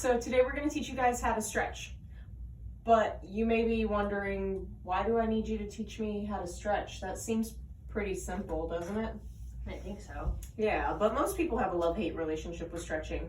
So today we're going to teach you guys how to stretch. But you may be wondering, why do I need you to teach me how to stretch? That seems pretty simple, doesn't it? I think so. Yeah, but most people have a love-hate relationship with stretching.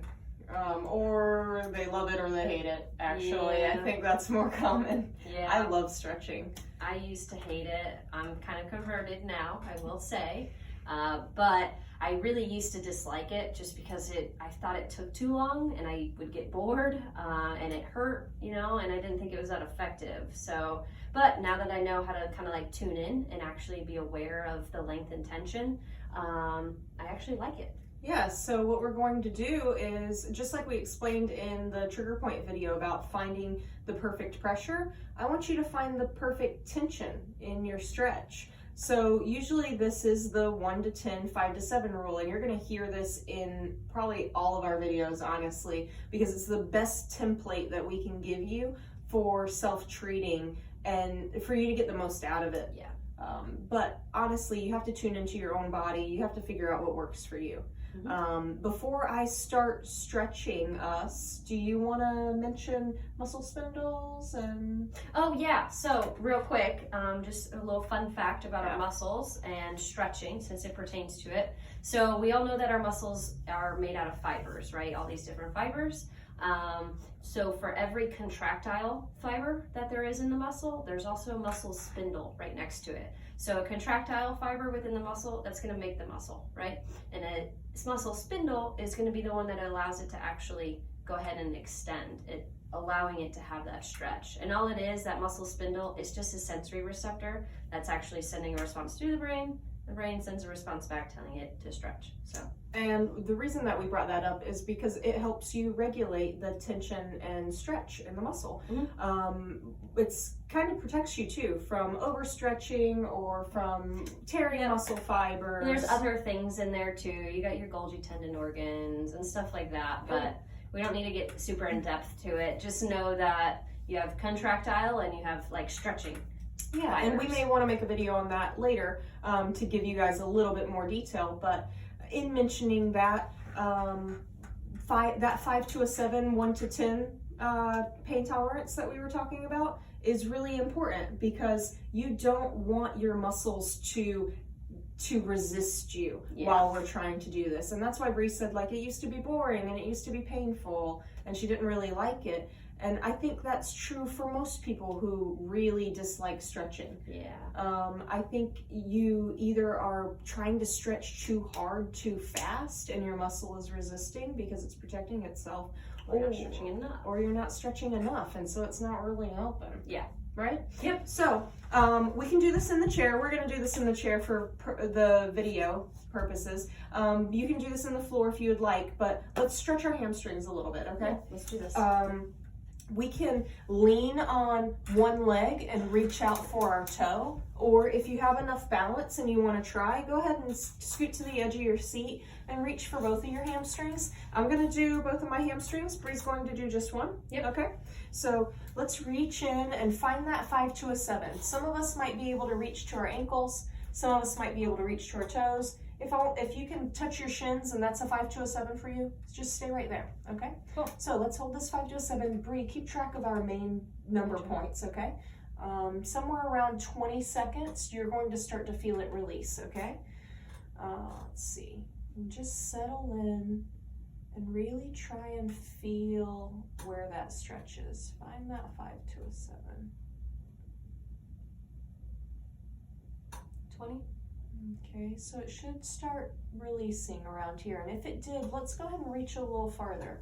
Or they love it or they hate it, actually. Yeah. I think that's more common. Yeah. I love stretching. I used to hate it. I'm kind of converted now, I will say. But I really used to dislike it just because I thought it took too long and I would get bored and it hurt, and I didn't think it was that effective. So, but now that I know how to kind of like tune in and actually be aware of the length and tension, I actually like it. Yeah, so what we're going to do is, just like we explained in the trigger point video about finding the perfect pressure, I want you to find the perfect tension in your stretch. So usually this is the 1 to 10, 5 to 7 rule, and you're going to hear this in probably all of our videos, honestly, because it's the best template that we can give you for self-treating and for you to get the most out of it. Yeah. But honestly, you have to tune into your own body. You have to figure out what works for you. Mm-hmm. Before I start stretching us, do you want to mention muscle spindles and... Oh yeah, so real quick, just a little fun fact about our muscles and stretching since it pertains to it. So we all know that our muscles are made out of fibers, right? All these different fibers. So for every contractile fiber that there is in the muscle, there's also a muscle spindle right next to it. So a contractile fiber within the muscle, that's going to make the muscle, right? And a muscle spindle is going to be the one that allows it to actually go ahead and extend it, allowing it to have that stretch. And all it is, that muscle spindle, is just a sensory receptor that's actually sending a response to the brain. The brain sends a response back telling it to stretch. And the reason that we brought that up is because it helps you regulate the tension and stretch in the muscle. Mm-hmm. It's kind of protects you too from overstretching or from tearing muscle fibers. There's other things in there too. You got your Golgi tendon organs and stuff like that, but we don't need to get super in depth to it. Just know that you have contractile and you have like stretching. Yeah, fibers. and we may want to make a video on that later to give you guys a little bit more detail, but in mentioning that, that 5 to a 7, 1 to 10 pain tolerance that we were talking about is really important because you don't want your muscles to resist you while we're trying to do this. And that's why Bree said, like, it used to be boring and it used to be painful and she didn't really like it. And I think that's true for most people who really dislike stretching. Yeah. I think you either are trying to stretch too hard, too fast, and your muscle is resisting because it's protecting itself. Or you're not stretching enough. Or you're not stretching enough, and so it's not really helping. Yeah. Right? Yep. So we can do this in the chair. We're going to do this in the chair for the video purposes. You can do this in the floor if you would like, but let's stretch our hamstrings a little bit, okay? Yeah, let's do this. We can lean on one leg and reach out for our toe, or if you have enough balance and you want to try, go ahead and scoot to the edge of your seat and reach for both of your hamstrings. I'm going to do both of my hamstrings. Bree's going to do just one. Yep. Okay. So let's reach in and find that 5 to a 7. Some of us might be able to reach to our ankles. Some of us might be able to reach to our toes. If you can touch your shins and that's a 5 to a 7 for you, just stay right there, okay? Cool. So let's hold this 5 to a 7. Bree, keep track of our main number points, okay? Somewhere around 20 seconds, you're going to start to feel it release, okay? Let's see. Just settle in and really try and feel where that stretches. Find that 5 to a 7. 20. Okay, so it should start releasing around here. And if it did, let's go ahead and reach a little farther.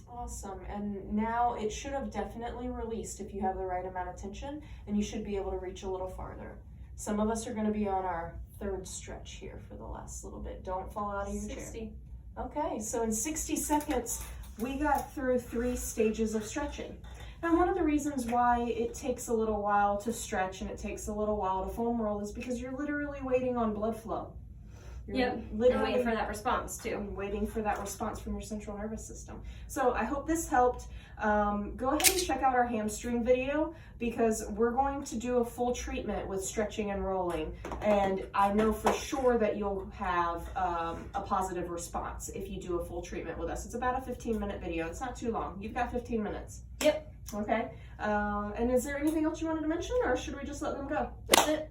Awesome. And now it should have definitely released if you have the right amount of tension, and you should be able to reach a little farther. Some of us are going to be on our third stretch here for the last little bit. Don't fall out of your 60. chair. Okay, so in 60 seconds, we got through 3 stages of stretching. And one of the reasons why it takes a little while to stretch and it takes a little while to foam roll is because you're literally waiting on blood flow. Yep. Literally And waiting for that response too. waiting for that response from your central nervous system. So I hope this helped. Go ahead and check out our hamstring video, because we're going to do a full treatment with stretching and rolling, and I know for sure that you'll have a positive response if you do a full treatment with us. It's about a 15-minute video. It's not too long. You've got 15 minutes. Yep. Okay. And is there anything else you wanted to mention, or should we just let them go? That's it.